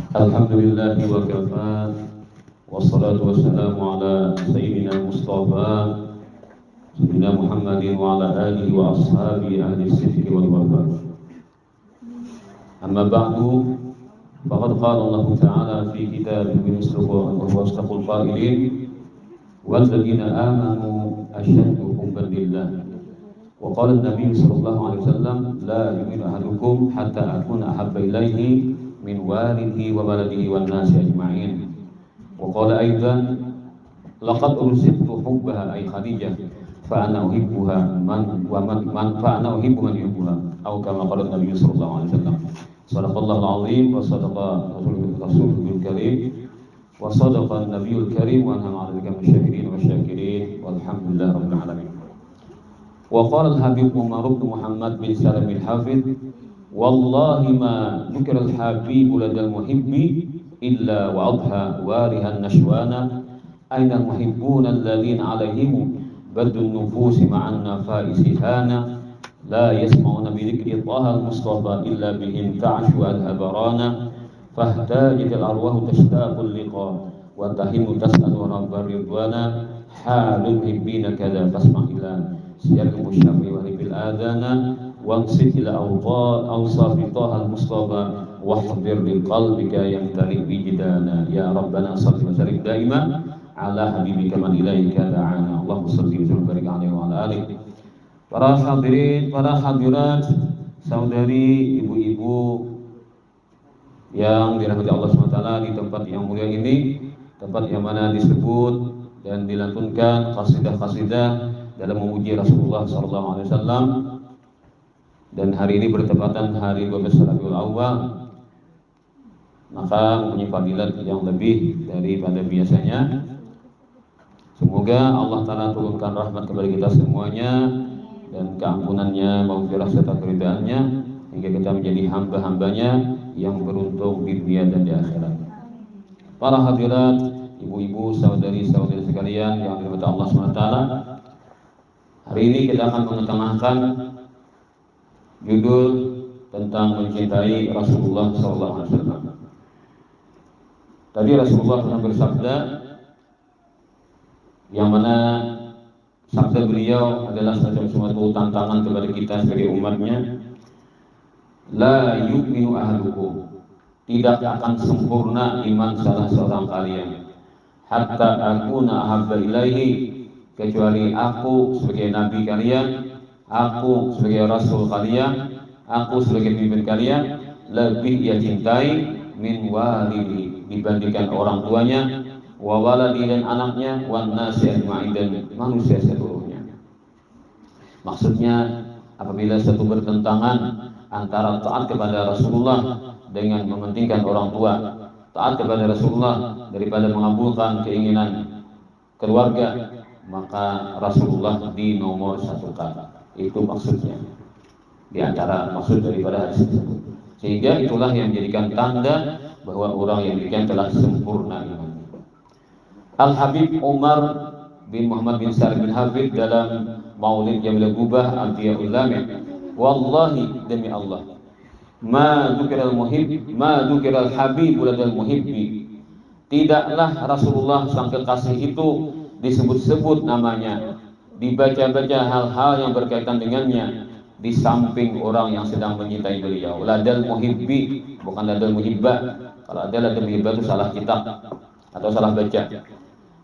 Alhamdulillahi wa kafa. Wassalatu wassalamu ala Sayyidina Mustafa Sayyidina Muhammadin wa ala alihi wa ashabi ahli sidqi wal wafa. Amma ba'du, faqad qala Allah Ta'ala fi kitabihi al-mustaqul qailin walladzina amanu asyaddu hubban lillah. Wa qala an-nabiy sallallahu alaihi wasallam la yu'minu ahadukum hatta akuna ahabba ilaihi min walidihi wa waladihi wan nasi ajma'in. Wa qala aidan laqad ursiltu hubbaha ay Khadijah fa ana uhibbuha man fa ana uhibbu man yuhibbuha atau kama qala Nabi sallallahu alaihi wasallam. Shadaqallahu al-azim wa sadaqa rasulul karim wa sadaqa an-nabiyul karim wa anama 'ala dzalika masyahidin wa syakirin walhamdulillahi rabbil alamin. Wa qala al-habib Umar bin Muhammad bin Salam al-Hafidh wallahi ma dzukira al-habibu ladal muhibbi illa wa adha warihan nashwana aina al-muhibbuna alladhina alaihim badun nufusi ma'an nafaisi hana la yasma'una bi dhikri Taha al-Mustafa illa bihim ta'shu al-habarana fahtajat al-arwahu tashtaqu al-liqa wa tahimu tas'alu rabbar ridwana halul muhibbina kadha fasma' ila siyar musyafi wa bil adana wansif ila awsafi Taha al-Mustafa wahdir li qalbika yamtari bijdana ya rabbana salli wa sallim daima ala habibika man ilaika da'ana Allahumma salli wa barik alaihi wa ala alihi. Para hadirin, para hadirat, saudari, ibu-ibu yang dirahmati Allah SWT di tempat yang mulia ini, tempat yang mana disebut dan dilantunkan qasidah-qasidah dalam memuji Rasulullah SAW. Dan hari ini bertepatan hari 12 Rabiul Awal, maka mempunyai fadilat yang lebih daripada biasanya. Semoga Allah Ta'ala turunkan rahmat kepada kita semuanya dan keampunannya, maghfirah serta keridhaannya hingga kita menjadi hamba-hambanya yang beruntung di dunia dan di akhirat. Para hadirat, ibu-ibu, saudari-saudari sekalian yang dirahmati Allah SWT, hari ini kita akan mengetengahkan judul tentang mencintai Rasulullah SAW. Tadi Rasulullah pernah bersabda, yang mana sabda beliau adalah suatu tantangan kepada kita sebagai umatnya. La yu'minu ahadukum, tidak akan sempurna iman salah seorang kalian hatta akuna ahabba ilaihi, kecuali aku sebagai nabi kalian, aku sebagai rasul kalian, aku sebagai pemimpin kalian lebih ia cintai min walidi, dibandingkan orang tuanya, wa waladi dan anaknya, wan nasi ajma'in dan manusia seluruhnya. Maksudnya apabila satu bertentangan antara taat kepada Rasulullah dengan mementingkan orang tua, taat kepada Rasulullah daripada mengabulkan keinginan keluarga, maka Rasulullah di nomor satukan. Itu maksudnya di antara maksud daripada hadis tersebut. Sehingga itulah yang menjadikan tanda bahwa orang yang demikian telah sempurna iman. Al-Habib Umar bin Muhammad bin Salim bin Hafidh dalam Maulid Jamil Gubah Al-Tiyahul Lami, wallahi demi Allah, ma dzukira al-muhib, ma dzukira al-habib ladal muhibbi, tidaklah Rasulullah sang kekasih itu disebut-sebut namanya, dibaca-baca hal-hal yang berkaitan dengannya di samping orang yang sedang mencintai beliau. Ladal muhibbi, bukan ladal muhibbah. Kalau ada ladal muhibbah itu salah kitab atau salah baca.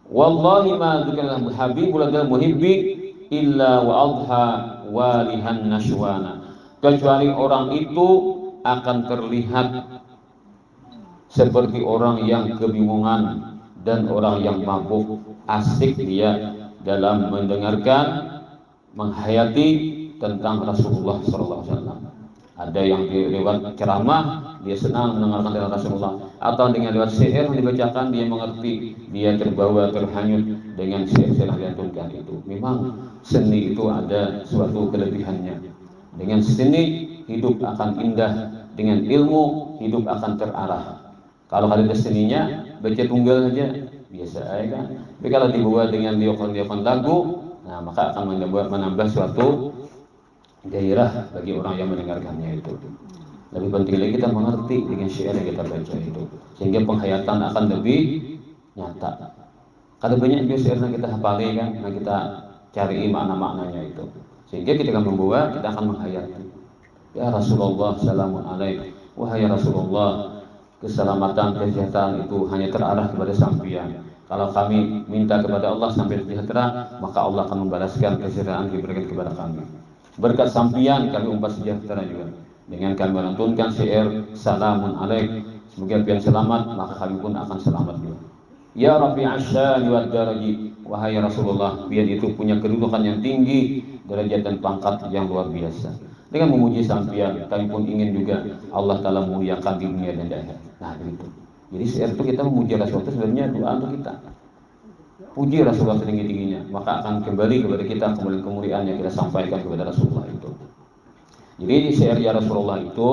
Wallahi ma dzukira al-habib ladal muhibbi illa wa adha walihan nashwana, kecuali orang itu akan terlihat seperti orang yang kebingungan dan orang yang mabuk, asik dia dalam mendengarkan, menghayati tentang Rasulullah SAW. Ada yang lewat ceramah dia senang mendengarkan tentang Rasulullah, atau dengan lewat syair dibacakan dia mengerti, dia terbawa terhanyut dengan syair-syair yang diantumkan itu. Memang seni itu ada suatu kelebihannya. Dengan seni hidup akan indah, dengan ilmu hidup akan terarah. Kalau ada seninya baca tunggal saja biasa aja kan. Tapi kalau dibawa dengan liukan-liukan lagu, nah maka akan menambah suatu gairah bagi orang yang mendengarkannya itu. Lebih penting lagi kita mengerti dengan syair yang kita baca itu. sehingga penghayatan akan lebih nyata. Kada banyak juga syair yang kita hafali kan, yang kita cari makna-maknanya itu, sehingga ketika membawa kita akan menghayati. Ya Rasulullah salamun alaik, wahai Rasulullah, keselamatan kesehatan itu hanya terarah kepada sampian. Kalau kami minta kepada Allah sampai sejahtera, maka Allah akan membalaskan kesejahteraan diberikan kepada kami. Berkat sampian kami umpah sejahtera juga. Dengan kami melantunkan syair salamun alaik, semoga pian selamat, maka kami pun akan selamat juga. Ya Rafi'ash syani wad daraji, wahai Rasulullah, pian itu punya kedudukan yang tinggi, derajat dan pangkat yang luar biasa. Dengan memuji sampian, kami pun ingin juga Allah Ta'ala memuliakan di dunia dan di akhirat. Nah begitu. Jadi syair itu kita memuji Rasulullah itu sebenarnya doa untuk kita. Puji Rasulullah setinggi-tingginya, maka akan kembali kepada kita kemuliaan yang kita sampaikan kepada Rasulullah itu. Jadi di syair ya Rasulullah itu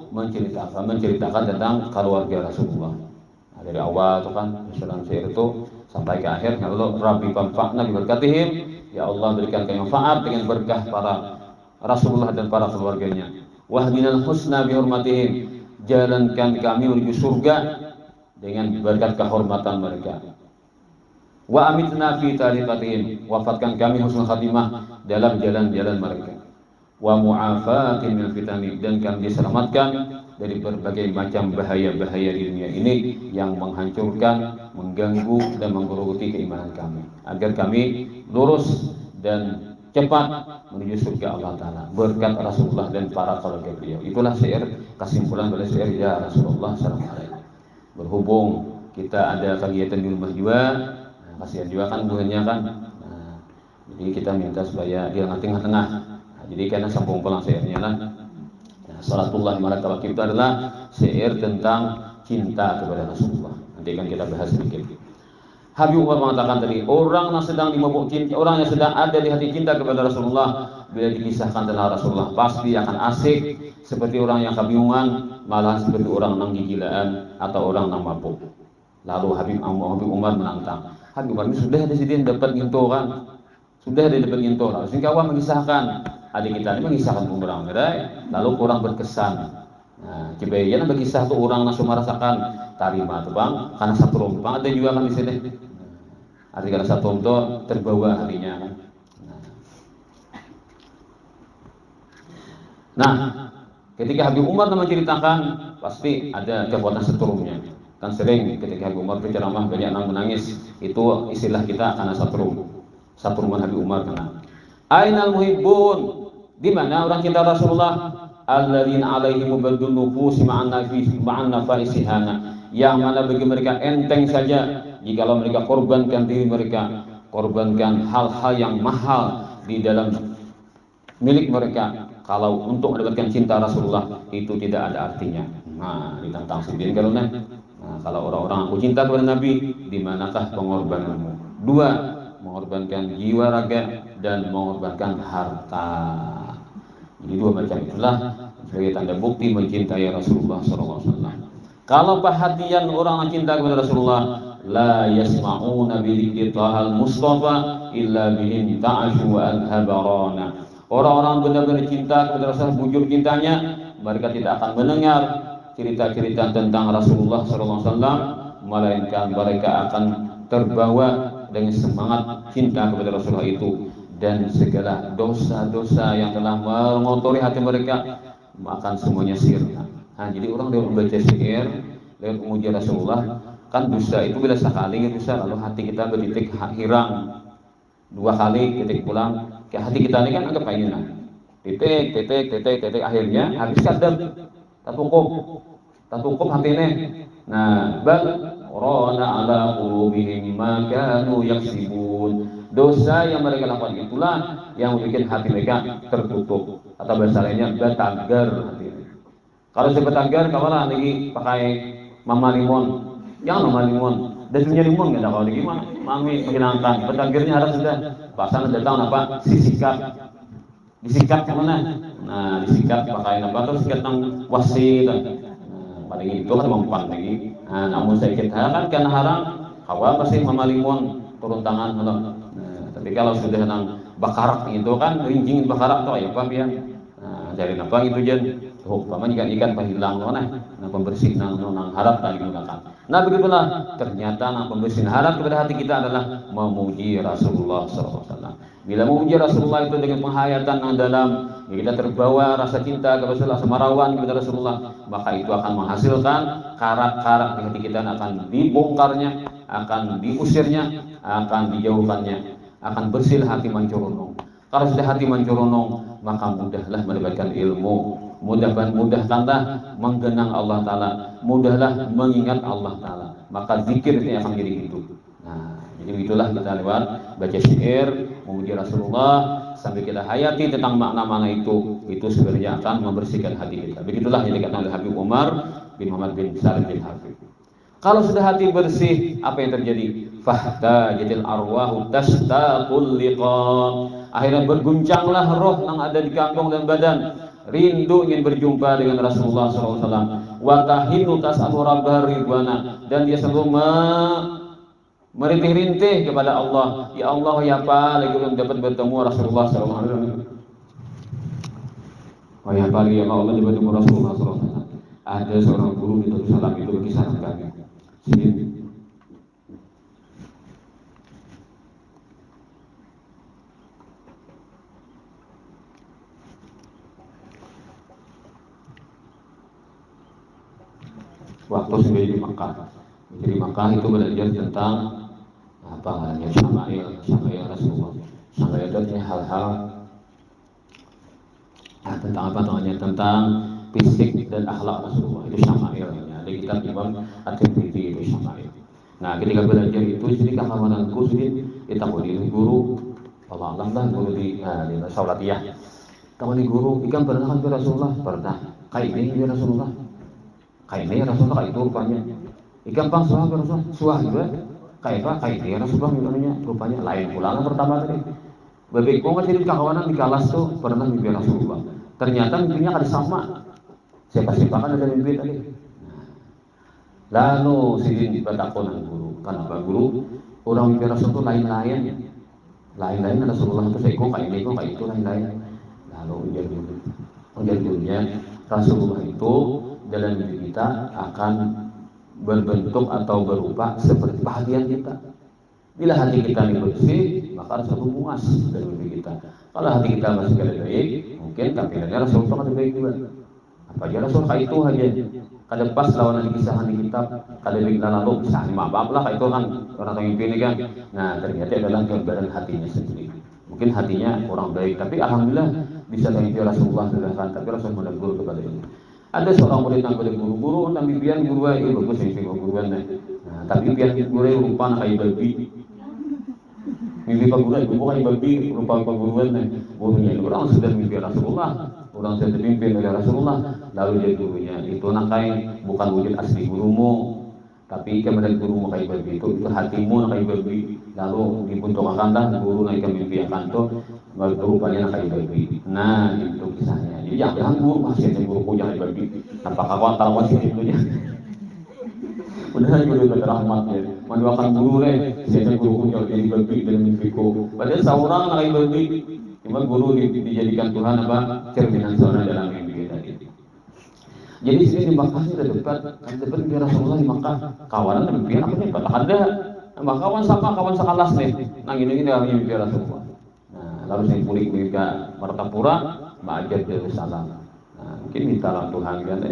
menceritakan tentang keluarga Rasulullah. Nah, dari awal itu kan misalnya syair itu sampai ke akhir, lalu Rabbi fanfa'na bi barakatihim, ya Allah berikan kami manfaat dengan berkah para Rasulullah dan para keluarganya. Wahdinal husna bi hurmatihim, jalankan kami menuju surga dengan berkat kehormatan mereka. Wa amitna fi tariqatihim, wafatkan kami husnul khatimah dalam jalan-jalan mereka. Wa mu'afatin min fitani, dan kami diselamatkan dari berbagai macam bahaya-bahaya di dunia ini yang menghancurkan, mengganggu dan menggerogoti keimanan kami, agar kami lurus dan cepat menuju surga Allah Ta'ala berkat Rasulullah dan para keluarga beliau. Itulah syair kesimpulan dari syair ya Rasulullah SAW. Berhubung kita ada kegiatan di rumah juga, kasihan juga kan buahnya kan. Jadi kita minta supaya dia tengah-tengah. Jadi karena sambung pulang syairnya lah. Salatullah maraka wakil itu adalah syair tentang cinta kepada Rasulullah. Nanti kan kita bahas sedikit. Habib Umar mengatakan tadi, orang yang sedang dimabuk cinta, orang yang sedang ada di hati cinta kepada Rasulullah, bila dikisahkan tentang Rasulullah pasti akan asik seperti orang yang kebingungan, malah seperti orang yang gigilaan atau orang yang mabuk. Lalu Habib Umar menantang, Habib Umar ini sudah ada sidin dapat ngintoran, sudah ada dapat ngintoran. Sehingga awak mengisahkan, adik kita ini mengisahkan umrah, lalu kurang berkesan. Nah, cibayan berkisah tuh orang langsung merasakan tarima tuh bang, karena satu bang ada juga kan di sini. Arti karena satu itu terbawa hatinya kan. Nah, ketika Habib Umar menceritakan, pasti ada kekuatan setrumnya. Kan sering ketika Habib Umar berceramah banyak yang menangis, itu istilah kita karena satruman Habib Umar kena. Ainal muhibbun, di mana orang cinta Rasulullah? Alladzina alaihim mubaddul nufus ma'an nafaisihana, yang mana bagi mereka enteng saja jikalau mereka korbankan diri mereka, korbankan hal-hal yang mahal di dalam milik mereka, kalau untuk mendapatkan cinta Rasulullah itu tidak ada artinya. Nah, ditantang sendiri kalau kalau orang-orang aku cinta kepada Nabi, di manakah pengorbananmu? Dua, mengorbankan jiwa raga dan mengorbankan harta. Jadi dua macam itulah sebagai tanda bukti mencintai Rasulullah SAW. Kalau perhatian orang yang cinta kepada Rasulullah, la yasma'una bidzikrihi Mustafa illa bihim ta'ashu wa adhabarana. Orang-orang benar-benar cinta kepada Rasulullah, bujur cintanya, mereka tidak akan mendengar cerita-cerita tentang Rasulullah SAW, melainkan mereka akan terbawa dengan semangat cinta kepada Rasulullah itu, dan segala dosa-dosa yang telah mengotori hati mereka akan semuanya sirna. Nah, jadi orang yang membaca syair dan memuji Rasulullah, kan dosa itu bila sekali dosa, lalu hati kita bertitik hirang, dua kali titik pulang ke hati kita ini kan agak pengen titik akhirnya habis kadam tak cukup hati ini. Nah, bal rana ala qulubihim ma kanu yaksibun, dosa yang mereka lakukan itulah yang membuat hati mereka tertutup, atau bahasa lainnya batagar hati. Kalau saya batagar, kawalah lagi pakai mama limon, jangan mama limon, dan punya limon nggak tahu kalau lagi mami menghilangkan batagarnya harus sudah pasangan datang apa disikat kemana? Nah, disikat pakai apa terus sikat tang wasit. Paling itu kan mempan lagi. Nah, namun saya katakan karena haram, awal pasti mama limon turun tangan kalau. Nah, tapi kalau sudah nang bakarak itu kan rinjing bakarak tuh ya apa pian. Nah, dari apa gitu jen. paman ikan pahilang nona, nah pembersih nang harap tak digunakan. Nah begitulah ternyata nah pembersih harap kepada hati kita adalah memuji Rasulullah SAW. Bila memuji Rasulullah itu dengan penghayatan yang dalam, kita terbawa rasa cinta kepada Rasulullah, semarawan kepada Rasulullah, maka itu akan menghasilkan karak-karak di hati kita, akan dibongkarnya, akan diusirnya, akan dijauhkannya, akan bersih hati mancuronong. Kalau sudah hati mancuronong, maka mudahlah mendapatkan ilmu, mudahkanlah menggenang Allah Ta'ala, mudahlah mengingat Allah Ta'ala, maka zikir itu akan jadi hidup. Nah, jadi itulah kita lewat baca syair memuji Rasulullah sampai kita hayati tentang makna-makna itu sebenarnya akan membersihkan hati kita. Begitulah yang dikatakan oleh Habib Umar bin Muhammad bin Salim bin Habib. Kalau sudah hati bersih, apa yang terjadi? Fahtajatil arwahu tashtaqul liqa. Akhirnya berguncanglah roh yang ada di kantong dan badan, rindu ingin berjumpa dengan Rasulullah SAW. Wa tahinu tas'alu rabbah ridwana, dan dia selalu merintih-rintih kepada Allah, ya Allah, ya apa lagi belum dapat bertemu Rasulullah SAW. Oh ya apa ya Allah dapat bertemu Rasulullah SAW. Ada seorang guru di Darussalam itu berkisah kami. Waktu saya di Makkah. Di Makkah itu belajar tentang apa namanya syamail Rasulullah. Syamail itu hal-hal tentang apa namanya, tentang fisik dan akhlak Rasulullah. Itu syamail. Ada kitab Imam At-Tirmidzi itu syamail. Nah, ketika belajar itu jadi kawananku sedikit kita boleh guru Allah lah guru di Saulatiyah. Kawan di guru ikan pernah kan Rasulullah? Pernah. Kayak ini Rasulullah. Kayak ini Rasulullah kayak itu rupanya. Ikan pang suah juga. Kayak apa? Kayak ini Rasulullah rupanya lain pulangan pertama tadi. Bebek kok jadi kawanan di kelas tuh pernah mimpi Rasulullah. Ternyata mimpinya kan sama. Siapa-siapa kan ada mimpi tadi. Lalu sidin bertakon guru, kenapa guru? Orang mimpi Rasul itu lain-lain Rasulullah itu saya kayak ini kayak itu lain-lain. Lalu ujar gurunya Rasulullah itu dalam diri kita akan berbentuk atau berupa seperti bahagian kita. Bila hati kita ini bersih, maka Rasul muas dalam diri kita. Kalau hati kita masih kada baik, mungkin tampilannya Rasul itu kada baik juga. Apa aja Rasul kayak itu aja. Kada pas lawan kisah di kitab, kada baik lalu bisa maaf lah kayak itu kan orang yang mimpi ini kan. Nah ternyata adalah gambaran hatinya sendiri. Mungkin hatinya kurang baik, tapi alhamdulillah bisa mimpi Rasulullah sedangkan tapi Rasul menegur kepada ini. Ada seorang murid yang pada guru-guru, tapi biar guru itu bagus mimpi guru-guruan. Nah tapi biar guru rupa kayak babi. Mimpi Pak Guru itu bukan babi rupa Pak Guruan gurunya itu orang sudah mimpi Rasulullah, orang sudah dipimpin oleh Rasulullah, lalu dia gurunya itu nakai bukan wujud asli gurumu, tapi kemudian gurumu kayak babi itu hatimu kayak babi, lalu dibuntungkanlah guru naik ke mimpi akan tuh rupanya kayak babi. Nah itu kisahnya. Jadi jangan guru masih ada guruku jangan babi. Apakah kau antara masih itu ya? Udah guru berrahmat ya, mendoakan guru saya guru punya jadi babi dan mimpiku. Padahal seorang naik babi, cuma guru dijadikan Tuhan apa cerminan seorang dalam mimpi tadi. Jadi sini di Makkah sudah dekat mimpi Rasulullah di Makkah. Kawanan mimpi apa nih? Kata ada, mbak kawan sakalas nih, nang ini mimpi Rasulullah. Nah lalu saya pulih ke Martapura, Ma'ajar Darussalam. Nah mungkin minta Tuhan kan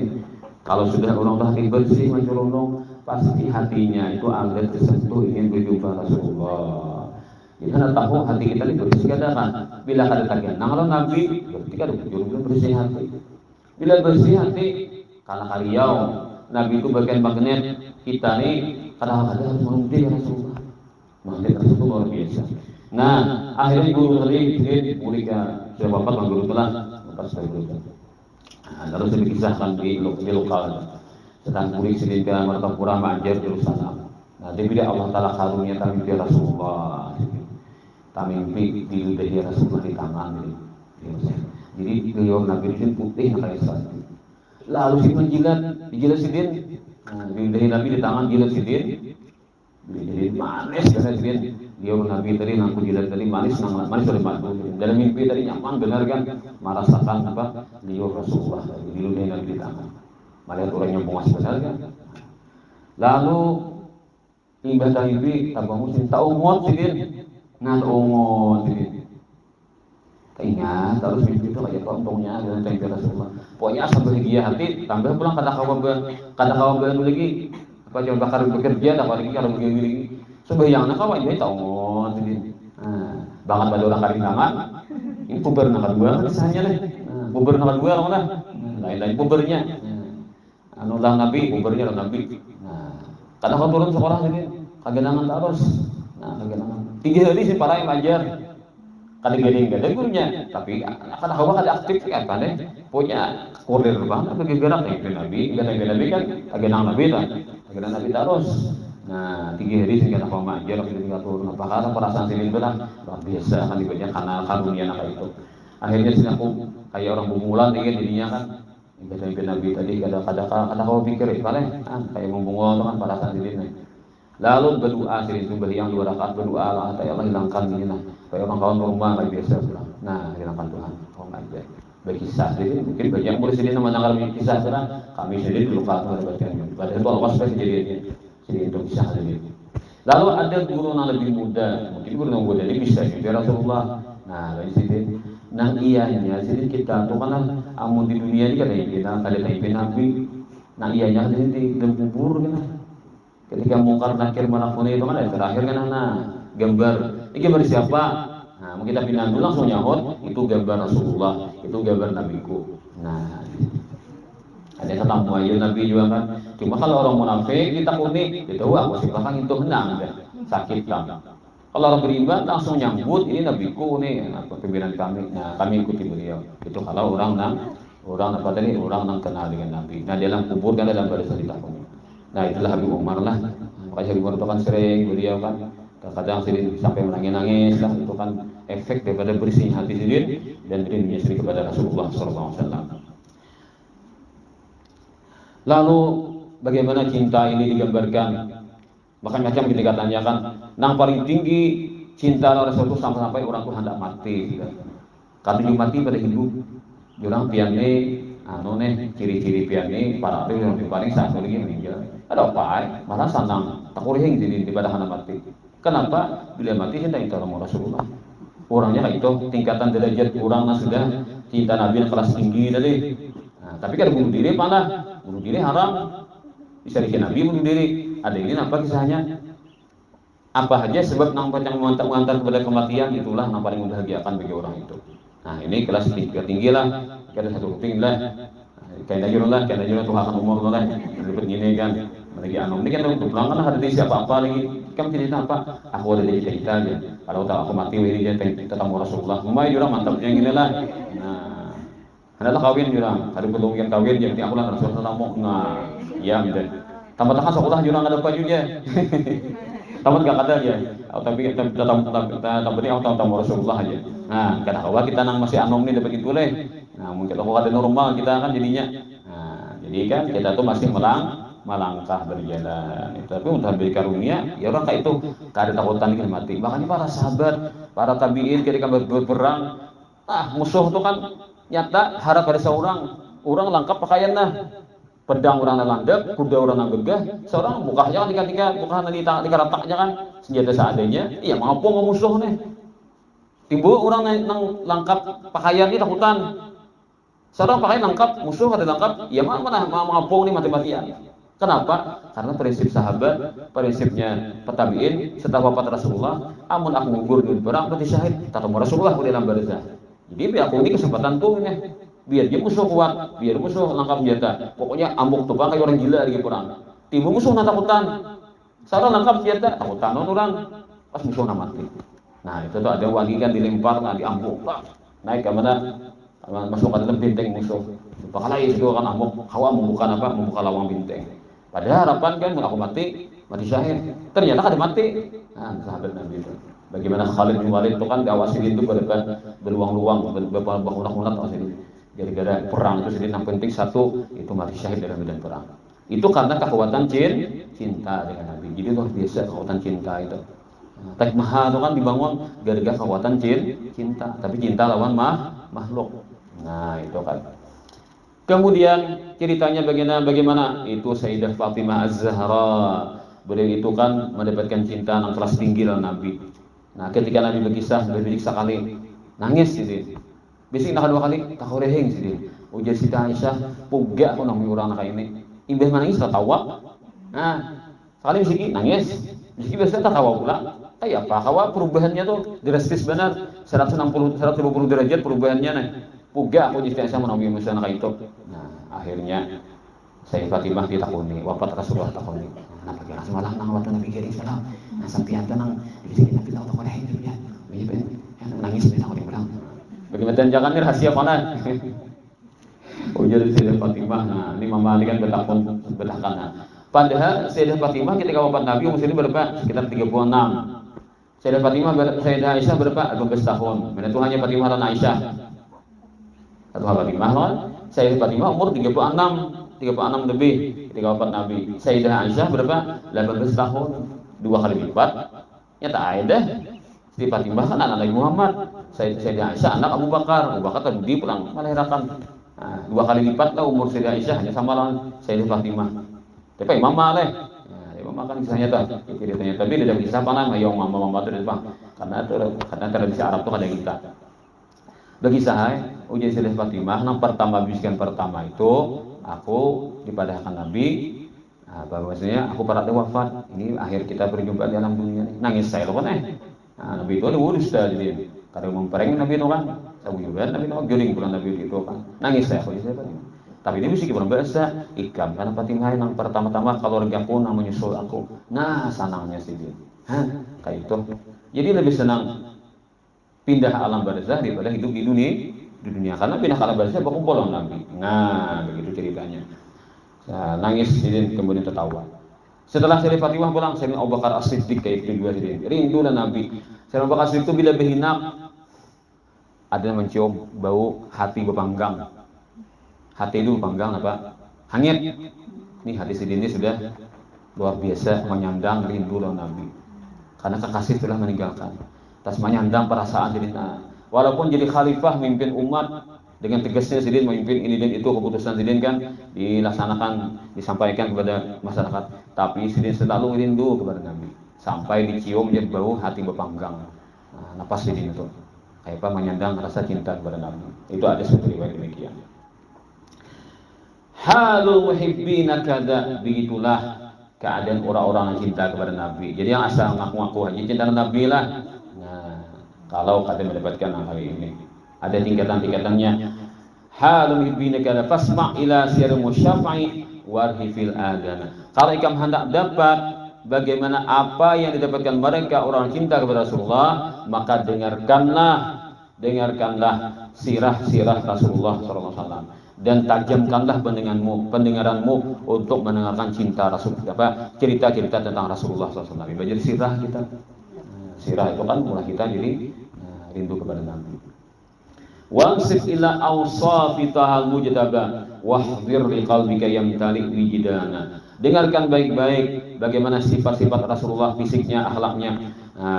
kalau sudah orang hati bersih mencolong pasti hatinya itu agar tersentuh ingin berjumpa Rasulullah. Jadi anda tahu hati kita ini bersih kan? Bila ada tagihan, nah kalau Nabi berarti kan bersih hati. Bila bersih hati, karena kaliau Nabi itu bagian magnet kita nih kadang-kadang harus menghenti Rasulullah. Menghenti Rasulullah luar biasa. Nah akhirnya guru tadi muridnya sudah bapak guru telah lepas dari guru. Nah, lalu saya dikisahkan di lokal. Sedang murid sehingga Martapura Ma'ajar Darussalam. Nah, dia bilang Allah Ta'ala karunia mimpi Rasulullah. Mimpi di ludah Rasulullah di tangan. Jadi beliau Nabi itu putih kayak salju. Lalu si menjilat, dijilat sidin. Nah, di ludah Nabi di tangan jilat sidin. Jadi manis karena sidin. dia Nabi tadi nangku jidat tadi manis manis dari madu. Dalam mimpi tadi nyaman benar kan, merasakan apa dia Rasulullah di dunia Nabi di tangan. Melihat orang yang puas benar kan. Lalu tiba mimpi tambah musim tak umot sidin, ngat umot sidin. Ingat terus mimpi itu kayak untungnya dengan tempe Rasulullah. Pokoknya asal bahagia hati, tambah pulang kata kawan lagi. Apa jangan bakar bekerja, dapat lagi kalau begini. Sembahyang nak kawan jadi tahun jadi. Banget pada orang kali tangan. Ini puber nak kedua misalnya nih. Puber nak kedua lah. Lain-lain pubernya. Anu lah Nabi, pubernya lah Nabi. Kadang kau turun sekolah jadi kagenangan terus. Kagenangan. 3 hari si para yang ajar. Kadang-kadang enggak ada gurunya, tapi kadang hawa kada aktif kan nih. Punya kurir banget bagi gerak yang Nabi, kadang-kadang kan kagenang Nabi lah. Kagenang Nabi terus. 3 hari sih kata kau ajar ketika turun apa karena perasaan sini benar luar biasa kan dibaca karena karunia anak itu. Akhirnya sih aku kayak orang bumulan ingin jadinya kan. Impian Nabi tadi kadang kau pikir paling kayak membungol kan perasaan sini. Lalu berdoa sering yang 2 rakaat berdoa lah ya Allah hilangkan ini nah supaya orang kawan rumah kayak biasa pulang. Hilangkan Tuhan kau aja berkisah jadi mungkin banyak boleh sendiri nama tanggal kisah karena kami sendiri dulu kata pada itu Allah supaya jadi untuk kisah sendiri. Lalu ada guru yang lebih muda mungkin guru yang muda ini bisa juga Rasulullah. Dari sini nang iyanya jadi kita tuh kan amun di dunia ini kan kita ada Nabi nang iyanya jadi di kubur kan. Ketika mungkar nakir manapun itu kan ada terakhir kan gambar. Ini gambar siapa? Mungkin kita pindah dulu langsung nyahut itu gambar Rasulullah, itu gambar Nabiku. Ada ketemu aja Nabi juga kan. Cuma kalau orang munafik kita unik, itu aku sih bahkan itu menang deh, sakit kan. Kalau orang beriman langsung nyambut ini Nabiku nih, pimpinan kami. Kami ikuti beliau. Itu kalau orang apa tadi orang kenal dengan Nabi. Dalam kubur kan dalam barisan ditakuni. Itulah Habib Umar lah. Makanya Habib Umar itu kan sering beliau kan kadang sering sampai menangis lah itu kan efek daripada bersihnya hati sendiri dan rindunya sendiri kepada Rasulullah SAW. Lalu bagaimana cinta ini digambarkan? Bahkan macam ketika tanyakan, nang paling tinggi cinta Rasul itu sampai orang itu hendak mati. Kalau mati pada hidup, jurang piane ciri-ciri piane para itu yang paling satu lagi meninggal. Ada apa? Malah sanang tak kurang jadi di pada hana mati. Kenapa? Bila mati cinta itu sama Rasulullah. Orangnya kayak itu tingkatan derajat orang sudah cinta Nabi yang kelas tinggi tadi. Tapi kan bunuh diri malah bunuh diri haram. Bisa dikira Nabi bunuh diri. Ada ini apa kisahnya? Apa aja sebab nampak yang mengantar kepada kematian itulah yang paling membahagiakan bagi orang itu. Ini kelas tinggi lah. Kita satu kuping lah. Kaya jurullah Tuhan umur lah. Lebih gini kan. Lagi ini kan untuk pulang kan ada siapa apa lagi. Kamu cerita apa? Aku ada di cerita aja. Kalau tak aku mati ini dia tetap Rasulullah. Memang jurang mantap yang gini lah. Adalah kawin jurang. Ada pelungkian kawin jadi aku lah Rasulullah mau ya gitu. Tambah-tambah sekolah jurang ada apa juga. Tamat gak ada aja. Tapi kita tampaknya aku tahu Rasulullah aja. Karena kalau kita nang masih anom nih dapat itu leh. Mungkin kalau ada normal kita kan jadinya. Jadi kan kita tuh masih melangkah berjalan. Tapi untuk beri karunia, ya orang kayak itu kada takutan kan mati. Makanya para sahabat, para tabiin ketika berperang, musuh itu kan nyata harap ada seorang lengkap pakaiannya. Pedang orang landep, kuda orang gegah, seorang mukanya kan tinggal bukan di karataknya kan senjata seadanya. Iya mampu musuh nih. Timbul orang nang lengkap pakaian ini takutan. Seorang pakaian lengkap, musuh ada lengkap, ya mana mampu nih mati-matian. Kenapa? Karena prinsip sahabat, prinsipnya petabiin setelah wafat Rasulullah, amun aku gugur di perang berarti syahid, ketemu Rasulullah di dalam barzah. Jadi biar aku ini kesempatan tuh nih. Biar dia musuh kuat, biar musuh lengkap senjata. Pokoknya ambuk tuh kayak orang gila di perang. Timbul musuh takutan. Seorang lengkap senjata, takutan orang pas musuh mati. Itu tuh ada wagi kan dilempar, diambuk, naik ke mana? Masuk ke dalam benteng musuh. Bakal itu kan ambuk, hawa membuka lawang benteng. Padahal harapan kan aku mati syahid. Ternyata kada mati. Sahabat Nabi itu. Bagaimana Khalid bin Walid itu kan diawasin itu beruang-luang, berbangunan asli. Gara-gara perang itu sendiri yang penting satu itu mati syahid dalam medan perang. Itu karena kekuatan cinta dengan Nabi. Jadi luar biasa kekuatan cinta itu. Taj Mahal itu kan dibangun gara-gara kekuatan cinta, tapi cinta lawan makhluk. Nah, itu kan. Kemudian ceritanya bagaimana? Itu Sayyidah Fatimah Az-Zahra. Beliau itu kan mendapatkan cinta yang kelas tinggi dalam Nabi. Nah, ketika Nabi berkisah sekali, nangis gitu. Bisik nak dua kali, tak horehing sih. Ujar Siti Aisyah, puga aku nang orang kayak ini. Imbah menangis tawa. Nah, sekali bisik nangis, bisik biasa tawa pula. Kayak apa? Kawa perubahannya tuh drastis benar, 160 120 derajat perubahannya nih. Puga aku Siti Aisyah menawi misalnya kayak itu. Nah, akhirnya saya Fatimah ditakuni, wafat Rasulullah takuni. Nah, bagi Rasulullah nang waktu Nabi kirim salam. Nah, sampai nang bisik Nabi tahu tak horehing dia. Nangis dia tak horehing. Bagaimana jangan ini rahasia mana? Ujar Sayyidah Fatimah. Nah, ini Mama Ali kan betah kanan. Padahal Sayyidah Fatimah ketika wafat Nabi umur berapa? Sekitar 36. Sayyidah Fatimah Sayyidah Aisyah berapa? 12 tahun. Benar itu hanya Fatimah dan Aisyah. Satu Fatimah kan? Sayyidah Fatimah umur 36 lebih ketika wafat Nabi. Sayyidah Aisyah berapa? 18 tahun. 2 kali lipat. Ya tak ada. Siti Fatimah kan anak Nabi Muhammad. Sayyidah Aisyah anak Abu Bakar. Abu Bakar tadi pulang melahirkan. Nah, 2 kali lipat lah umur Sayyidah Aisyah hanya sama lawan Sayyidah Fatimah. Tapi Imam Malik. Nah, Imam kan kisahnya tuh ceritanya. Tapi tidak bisa apa nama yang mama itu depan. Karena tradisi Arab tuh ada kita. Bagi saya, ujian Sayyidah Fatimah yang bisikan pertama itu aku dipadahkan Nabi. Nah, bahwasanya aku pada wafat. Ini akhir kita perjumpaan di alam dunia. Nangis saya loh kan Nah, Nabi itu ada urus dah jadi. Kalau mempereng Nabi itu kan, tahu juga Nabi itu juring bulan Nabi itu kan. Nangis saya kalau saya Fatimah. Tapi ini mesti kita bahasa ikam karena Fatimah yang pertama-tama kalau keluarga aku yang menyusul aku. Nah, senangnya sih dia. Kayak itu. Jadi lebih senang pindah alam barzah daripada hidup di dunia. Karena pindah ke alam barzah berkumpul dengan Nabi. Nah, begitu ceritanya. Nah, nangis jadi kemudian tertawa. Setelah Sayyidah Fatimah pulang, Sayyidina Abu Bakar As-Siddiq kayak itu juga sini. Rindu dan Nabi. Sayyidina Abu Bakar As-Siddiq itu bila berhinap ada yang mencium bau hati berpanggang. Hati itu berpanggang apa? Hangit. Ini hati Sidin ini sudah luar biasa menyandang rindu dan Nabi. Karena kekasih telah meninggalkan. Tas menyandang perasaan Sidin. Walaupun jadi khalifah memimpin umat dengan tegasnya Sidin memimpin ini dan itu keputusan Sidin kan dilaksanakan, disampaikan kepada masyarakat. Tapi Sidin selalu rindu kepada Nabi sampai dicium jadi bau hati berpanggang. Nah, napas Sidin itu kayak apa menyandang rasa cinta kepada Nabi. Itu ada satu riwayat demikian. Halul muhibbina kada, begitulah keadaan orang-orang yang cinta kepada Nabi. Jadi yang asal ngaku-ngaku hanya cinta kepada Nabi lah. Nah, kalau kata mendapatkan hal ini ada tingkatan-tingkatannya. Halul muhibbina kada fasma' ila sir musyafa'i warhi fil adana. Kalau ikam hendak dapat bagaimana apa yang didapatkan mereka orang cinta kepada Rasulullah, maka dengarkanlah sirah-sirah Rasulullah SAW dan tajamkanlah pendengaranmu untuk mendengarkan cinta Rasul, cerita-cerita tentang Rasulullah SAW. Belajar sirah kita. Sirah itu kan mulai kita jadi rindu kepada Nabi. Wansif ila awsafi tahal mujtaba wahdir liqalbika yamtali wijidana. Dengarkan baik-baik bagaimana sifat-sifat Rasulullah, fisiknya, akhlaknya.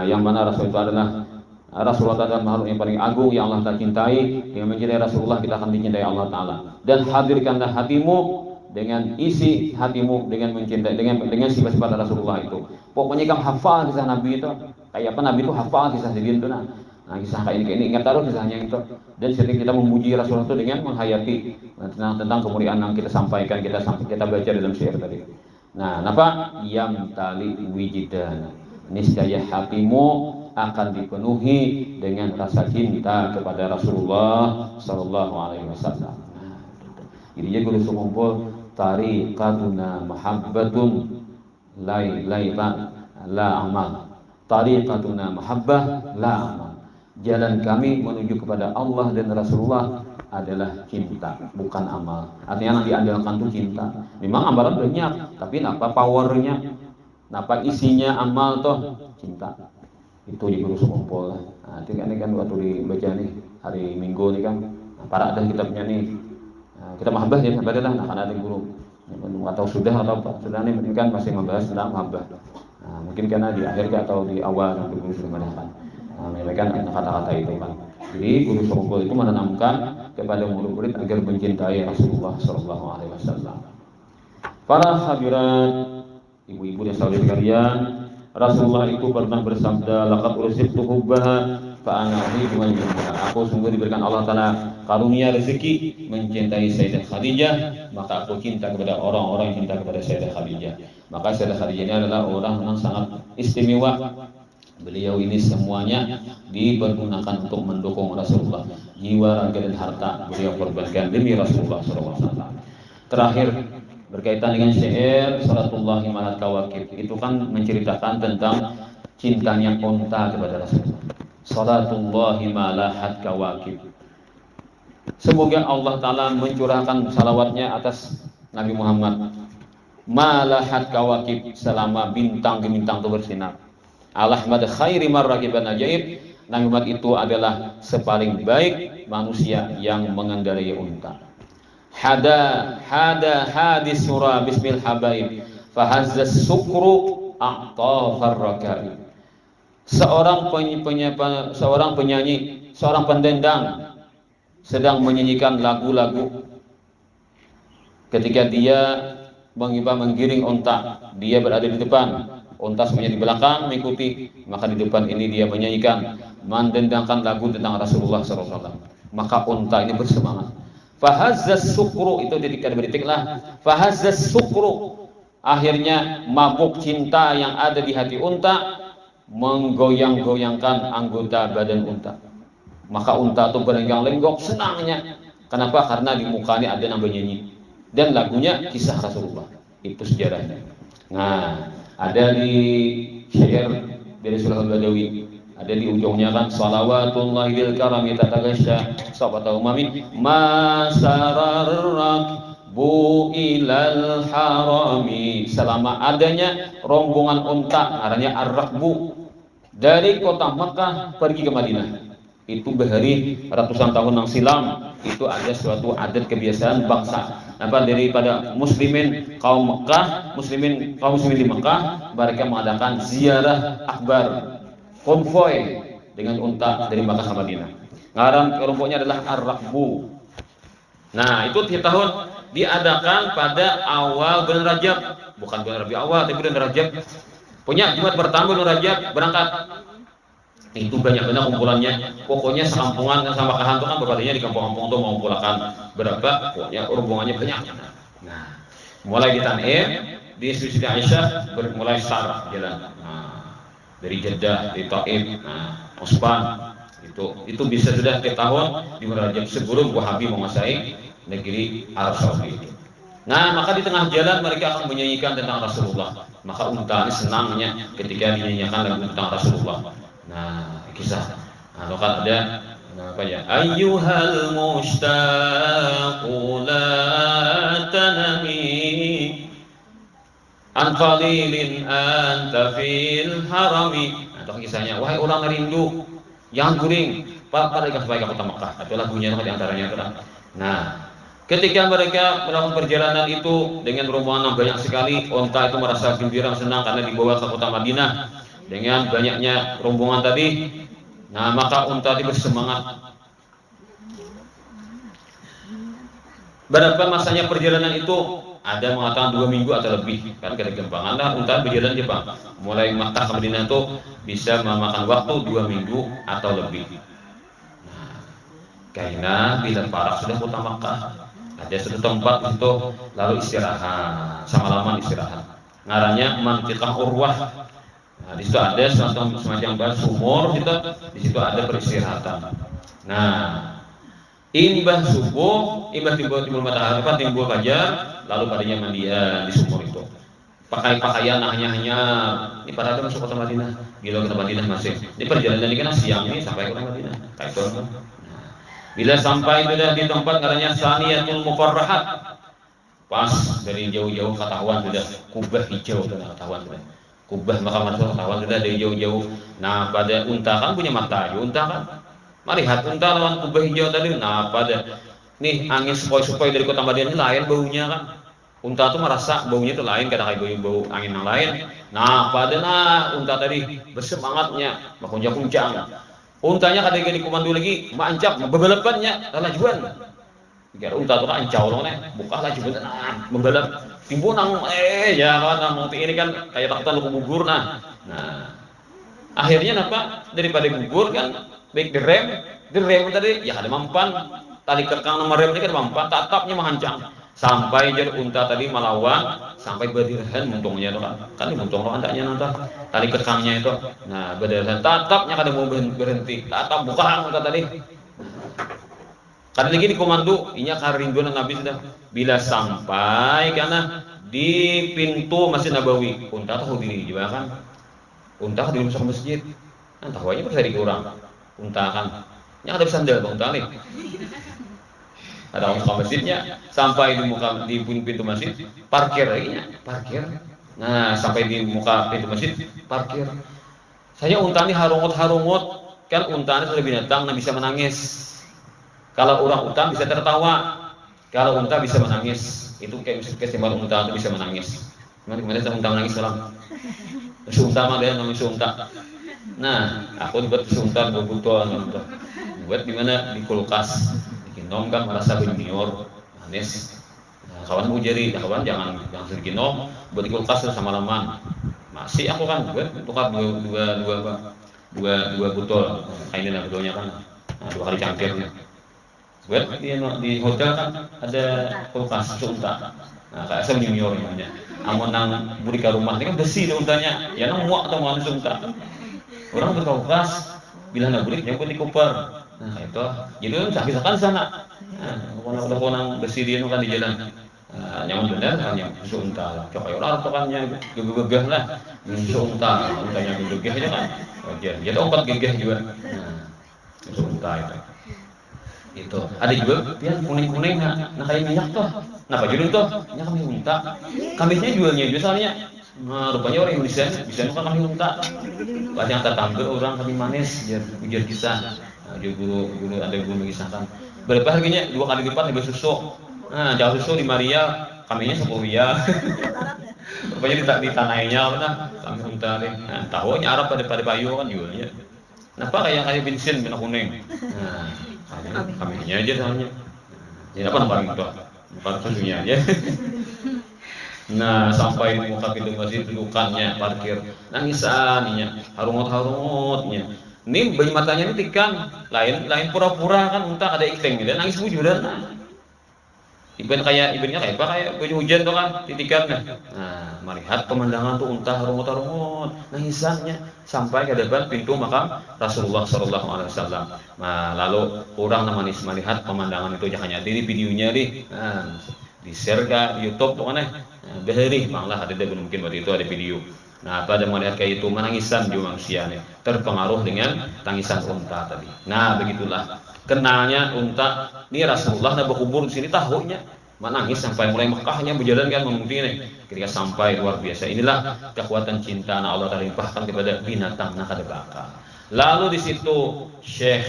Yang mana Rasul itu adalah Rasulullah adalah makhluk yang paling agung yang Allah Ta'ala cintai. Dengan mencintai Rasulullah kita akan dicintai Allah Ta'ala. Dan hadirkanlah hatimu dengan isi hatimu dengan mencintai dengan sifat-sifat Rasulullah itu. Pokoknya kamu hafal kisah Nabi itu. Kayak apa Nabi itu hafal kisah Sidin itu. Nah, kisah kayak ini ingat taruh kisahnya itu. Dan sering kita memuji Rasulullah itu dengan menghayati tentang kemuliaan yang kita sampaikan, kita baca dalam syair tadi. Nah, apa? Yam tali wijidana. Niscaya hatimu akan dipenuhi dengan rasa cinta kepada Rasulullah Sallallahu Alaihi Wasallam. Jadi guru sumumpul tariqatuna mahabbatun la amal. Tariqatuna mahabbah la amal. Jalan kami menuju kepada Allah dan Rasulullah adalah cinta, bukan amal. Artinya yang diandalkan itu cinta. Memang amalan banyak, tapi apa powernya? Apa isinya amal toh? Cinta. Itu di guru sumumpul. Nah, itu kan waktu dibaca nih hari Minggu nih kan. Nah, para ada kitabnya nih. Nah, kita mahabbah ya, sabar lah. Nah, kan ada guru atau sudah nih kan masih membahas tentang mahabbah. Nah, mungkin karena di akhir atau di awal guru sudah menanamkan, menyampaikan kata-kata itu kan. Jadi guru Sogol itu menanamkan kepada murid-murid agar mencintai Rasulullah SAW. Para hadirat, ibu-ibu dan saudari sekalian, Rasulullah itu pernah bersabda, laqad ursibtu hubbaha fa ana uhibbu man yuhibbuha. Aku sungguh diberikan Allah Taala karunia rezeki mencintai Sayyidah Khadijah, maka aku cinta kepada orang-orang yang cinta kepada Sayyidah Khadijah. Maka Sayyidah Khadijah ini adalah orang yang sangat istimewa. Beliau ini semuanya dipergunakan untuk mendukung Rasulullah. Jiwa, raga dan harta beliau korbankan demi Rasulullah SAW. Terakhir, berkaitan dengan syair Salatullahi Malat Kawakib, itu kan menceritakan tentang cintanya unta kepada Rasulullah. Salatullahi Malahat Kawakib. Semoga Allah Ta'ala mencurahkan salawatnya atas Nabi Muhammad. Malahat Kawakib, selama bintang-bintang itu bersinar. Al-Ahmad khairi marraqiban ajaib. Nabi Muhammad itu adalah sepaling baik manusia yang mengendarai unta. Hada hadis surah bismil habaib fahazzas sukru a'tafar rakaib. Seorang penyanyi, seorang pendendang sedang menyanyikan lagu-lagu. Ketika dia menggiring unta, dia berada di depan, unta semuanya di belakang mengikuti, maka di depan ini dia menyanyikan, mendendangkan lagu tentang Rasulullah SAW. Maka unta ini bersemangat. Fahazzas sukru, itu ketika beritiklah fahazzas sukru, akhirnya mabuk cinta yang ada di hati unta menggoyang-goyangkan anggota badan unta. Maka unta itu berenggang-lenggok senangnya. Kenapa? Karena di mukanya ada yang bernyanyi dan lagunya kisah Rasulullah. Itu sejarahnya. Nah, ada di syair dari Surah Al-Badawi, ada di ujungnya kan, salawatullahi bil karami tatagasya sabata umami masararrak bu ilal harami. Selama adanya rombongan unta, namanya ar-rakbu, dari kota Mekah pergi ke Madinah. Itu berhari ratusan tahun yang silam, itu ada suatu adat kebiasaan bangsa daripada muslimin kaum Mekah, kaum muslimin di Mekah, mereka mengadakan ziarah akbar, konvoy dengan unta dari Makkah ke Madinah. Ngaran kelompoknya adalah Ar-Rakbu. Nah, itu tiap tahun diadakan pada awal bulan Rajab, bukan bulan Rabiul Awal, tapi bulan Rajab. Punya Jumat pertama bulan Rajab berangkat. Itu banyak benar kumpulannya. Pokoknya sekampungan kan sama kahan itu kan berbadanya di kampung-kampung itu mau pulang berapa, pokoknya rombongannya banyak. Nah, mulai di Tanim, di Siti Aisyah mulai start jalan. Nah, dari Jeddah, dari Taif, Usman, itu bisa sudah tiap tahun di bulan Rajab sebelum Wahabi menguasai negeri Arab Saudi itu. Nah, maka di tengah jalan mereka akan menyanyikan tentang Rasulullah. Maka unta ini senangnya ketika dinyanyikan lagu tentang Rasulullah. Nah, kisah. Nah, kan ada apa ya? Ayyuhal mushtaqu la tanami an fadilin anta fil harami. Nah, itu kisahnya. Wahai orang rindu yang guring, pada sampai ke kota Mekah. Itu lagunya di antaranya itu. Nah, ketika mereka melakukan perjalanan itu dengan rombongan yang banyak sekali, unta itu merasa gembira senang karena dibawa ke kota Madinah dengan banyaknya rombongan tadi. Nah, maka unta itu bersemangat. Berapa masanya perjalanan itu? Ada mengatakan 2 minggu atau lebih, kan kegembangan lah unta berjalan Jepang. Mulai Makkah ke Madinah itu bisa memakan waktu 2 minggu atau lebih. Nah, karena bila para sudah kota Makkah, ada satu tempat itu lalu istirahat, semalaman istirahat. Ngarannya Mantiqah Urwah. Nah, di situ ada semacam sumur gitu, di situ ada peristirahatan. Nah, imbah subuh, imbah timbul matahari, timbul fajar, lalu padanya mandian di sumur itu. Pakai pakaian hanya ini pada ada masuk kota Madinah. Bila kota Madinah masih. Di perjalanan ini kan siang ini sampai kota Madinah. Kayak itu. Nah, bila sampai sudah di tempat katanya Saniyatul Mufarrahat. Pas dari jauh-jauh ketahuan sudah kubah hijau sudah ketahuan sudah. Kubah makam Rasul ketahuan sudah dari jauh-jauh. Nah, pada unta kan punya mata, unta kan. Melihat unta lawan kubah hijau tadi. Nah, pada nih angin sepoi-sepoi dari kota Madinah ini lain baunya kan. Unta tuh merasa baunya itu lain, kadang kayak bau angin yang lain. Nah, padahal unta tadi bersemangatnya, makunjak-kunjang. Untanya kadang dikomando lagi, mancap, bebelepannya, lajuan. Biar unta tuh ancau loh nih, buka laju bener, membalap timbunan, ya kan, mau ini kan kayak takutan lu gugur, nah, akhirnya apa? Daripada gugur kan, baik direm tadi, ya ada mampan, tali kekang nomor rem ini kan mampan, tatapnya menghancang, sampai jadi unta tadi melawan, sampai berdirhan untungnya itu kan untung lo andaknya nanti tali kekangnya itu, nah berdirhan tatapnya kadang mau berhenti, tatap buka unta tadi. Kadang lagi di komando, inya karinduan Nabi sudah. Bila sampai karena di pintu Masjid Nabawi, unta tahu diri juga kan. Unta di masuk masjid. Nah, tahu aja bisa dikurang. Unta kan. Nya ada sandal bang unta nih. Ada orang ke masjidnya, sampai di muka di pintu masjid, parkir lagi nya, parkir. Nah, sampai di muka pintu masjid, parkir. Saya unta ini harungut, kan unta ini sudah binatang yang bisa menangis. Kalau orang unta bisa tertawa, kalau unta bisa menangis, itu kayak kesimpulan unta itu bisa menangis. Gimana unta menangis dalam? Unta mah dia namanya unta. Nah, aku buat unta butuh buat di mana di kulkas, diginom kan merasa junior, manis. Nah, kawan mau jadi, kawan jangan diginom, buat di kulkas terus sama laman. Masih aku kan buat tukar dua botol, kainnya botolnya kan, nah, 2 kali cangkirnya. Buat di hotel kan ada kulkas unta. Nah, kayak saya junior namanya. Amun nang buri ke rumah ini kan besi untanya. Ya nang muak atau manusia unta. Orang ke kulkas bilang nang buri nyambut di koper. Nah, itu. Jadi kan sakit-sakan sana. Nah, nang besi dia kan di jalan. Nah, yang benar kan yang susu unta. Coba orang tuh kan yang gegeh lah. Susu unta, untanya gegeh aja kan. Oke, jadi obat gegeh juga. Nah, susu unta itu. Itu ada juga yang kuning-kuning nah kayak minyak tuh, nah baju tuh nya kami unta, kamisnya jualnya biasanya, nah rupanya orang Indonesia bisa nuka kami unta, banyak tetangga orang kami manis biar bisa, nah, dia guru ada guru mengisahkan, berapa harganya 2 kali lipat lebih susu, nah jauh susu 5 rial, kaminya 10 rial, rupanya di tanahnya apa nah kami unta deh, nah tahunya Arab pada payu kan jualnya, kenapa kayak bensin benang kuning, nah kaminya aja soalnya. Jadi apa nampak itu? Bukan susunya aja. Nah, sampai di muka pintu masjid dudukannya parkir. Nangisaninya, harungut-harungutnya. Ini banyak matanya ini tikan, lain pura-pura kan unta ada iklim gitu. Nangis wujudan. Ibaratnya kayak apa kayak baju hujan tuh kan titikan. Nah, melihat pemandangan tuh unta harungut-harungut, nangisannya sampai ke depan pintu makam Rasulullah Shallallahu Alaihi Wasallam. Nah, lalu orang namanis melihat pemandangan itu jangan di videonya di share ke YouTube tuh mana? Beheri, malah ada belum mungkin waktu itu ada video. Nah, pada melihat kayak itu menangisan juga manusianya terpengaruh dengan tangisan unta tadi. Nah, begitulah kenalnya unta. Ini Rasulullah nak berkubur di sini tahunya menangis sampai mulai Mekahnya berjalan kan memungkinkan ketika sampai luar biasa. Inilah kekuatan cinta yang Allah limpahkan kepada binatang nakadebaka. Lalu di situ Syekh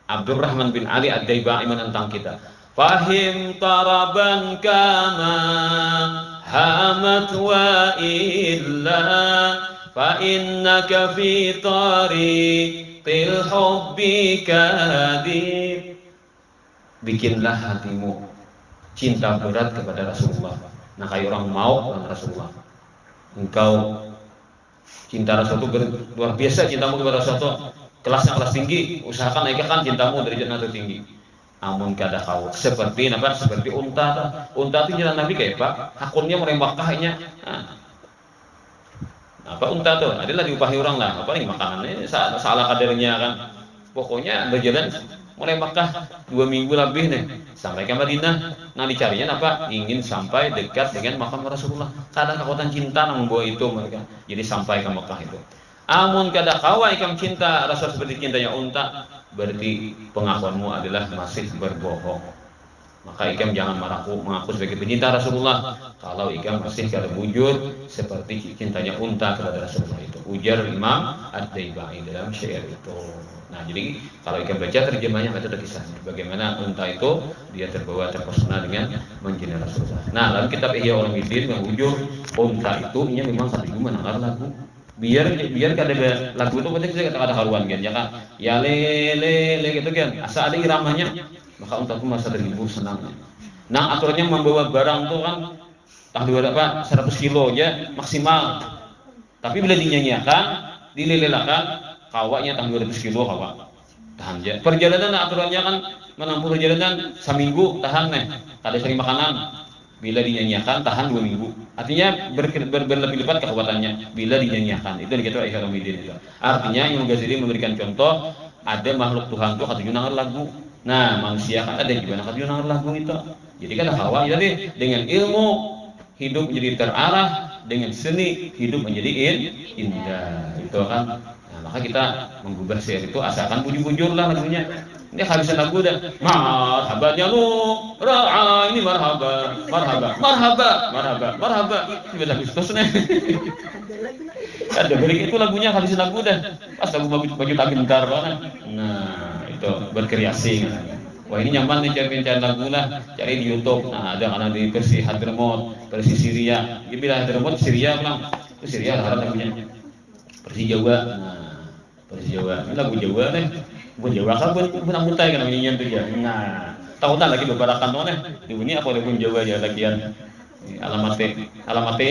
Abdurrahman bin Ali Ad-Daibai menentang kita. Fahim taraban kama hamat wa illa fa innaka fi tariqil hubbi kadhib. Bikinlah hatimu cinta berat kepada Rasulullah. Nah, kayak orang mau dengan Rasulullah. Engkau cinta Rasulullah itu luar biasa cintamu kepada Rasulullah. Kelasnya kelas tinggi. Usahakan naikkan cintamu dari jannah tertinggi. Amun kada kau seperti apa? Seperti unta. Unta itu jalan Nabi kayak Pak. Hakunnya merembakahnya. Apa unta tuh? Adalah diupahi orang lah. Apa nih makanannya? Salah kadarnya kan. Pokoknya berjalan mulai Makkah 2 minggu lebih nih sampai ke Madinah. Nah dicarinya apa? Ingin sampai dekat dengan makam Rasulullah. Kadang kekuatan cinta yang membawa itu mereka. Jadi sampai ke Makkah itu. Amun kada kawa ikam cinta Rasul seperti cintanya unta, berarti pengakuanmu adalah masih berbohong. Maka ikam jangan mengaku sebagai pencinta Rasulullah. kalau Ika masih kalau bujur seperti cintanya unta kepada Rasulullah itu. Ujar Imam Ad-Daibai dalam syair itu. Nah, jadi kalau Ika baca terjemahnya itu ada kisahnya. Bagaimana unta itu dia terbawa terpesona dengan menjadi Rasulullah. Nah, dalam kitab Ihya Ulumuddin yang ujung unta itu ini memang satu mendengar lagu. Biar kada lagu itu penting kita ada haruan kan ya kan. Ya le gitu kan. Asal ada iramanya maka unta itu merasa terhibur senang. Nah, aturannya membawa barang tuh kan berapa 100 kilo aja maksimal. Tapi bila dinyanyikan, dilelelakan, kawaknya 200 kilo kawak. Tahan aja. Perjalanan aturannya kan menempuh perjalanan seminggu tahan nih. Kada sering makanan. Bila dinyanyikan tahan 2 minggu. Artinya berlebih-lebat kekuatannya bila dinyanyikan. Itu dikatakan Ihya Ulumuddin. Artinya Imam Ghazali memberikan contoh ada makhluk Tuhan tuh kata dengar lagu. Nah, manusia kan ada gimana kata dengar lagu itu. Jadi kan hawa jadi dengan ilmu hidup menjadi terarah, dengan seni hidup menjadi indah. Itu kan. Nah, maka kita menggubah syair itu asalkan bujur-bujur lah lagunya. Ini habisan lagu dah. Marhabannya lu ra'a ini marhaba. Ini bagus terusnya. Ada balik itu lagunya habisan lagu dah. Pas lagu baju tak gentar banget. Nah, itu berkreasi. Wah ini nyaman nih cari lagu lah, cari di YouTube. Nah ada karena di versi Hadramaut, versi Syria. Dia bilang Hadramaut Syria bilang, itu Syria ada lagunya. Versi Jawa, nah versi Jawa, ini lagu Jawa nih, buat Jawa kan buat amutai kan namanya tuh ya. Nah tahu tak lagi beberapa kantonnya, di ini apa lagu Jawa ya lagian alamatnya.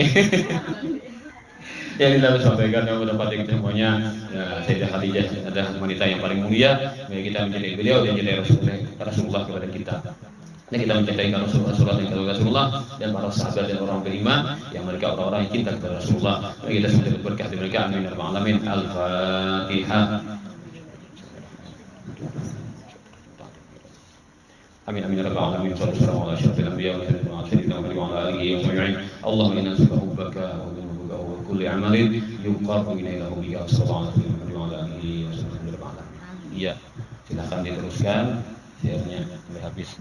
Yang kita sampaikan yang mendapat semuanya ya, Sayyidah Khadijah adalah wanita yang paling mulia. Mari kita mencintai beliau dan mencintai Rasulullah kepada kita. Dan kita mencintai Rasulullah dan para sahabat dan orang beriman yang mereka orang-orang yang cinta kepada Rasulullah. Mari kita semoga berkah dari mereka. Amin ya rabbal alamin. Al-Fatihah. Amin amin ya rabbal alamin. Sallallahu alaihi wa sallam ya wa ala alihi wa sahbihi. Allahumma inna nas'aluka hubbaka wa kulli amalin yuqarribu ilaika bika sallallahu alaihi wa alihi wasallam. Iya, silakan diteruskan syairnya sampai habis.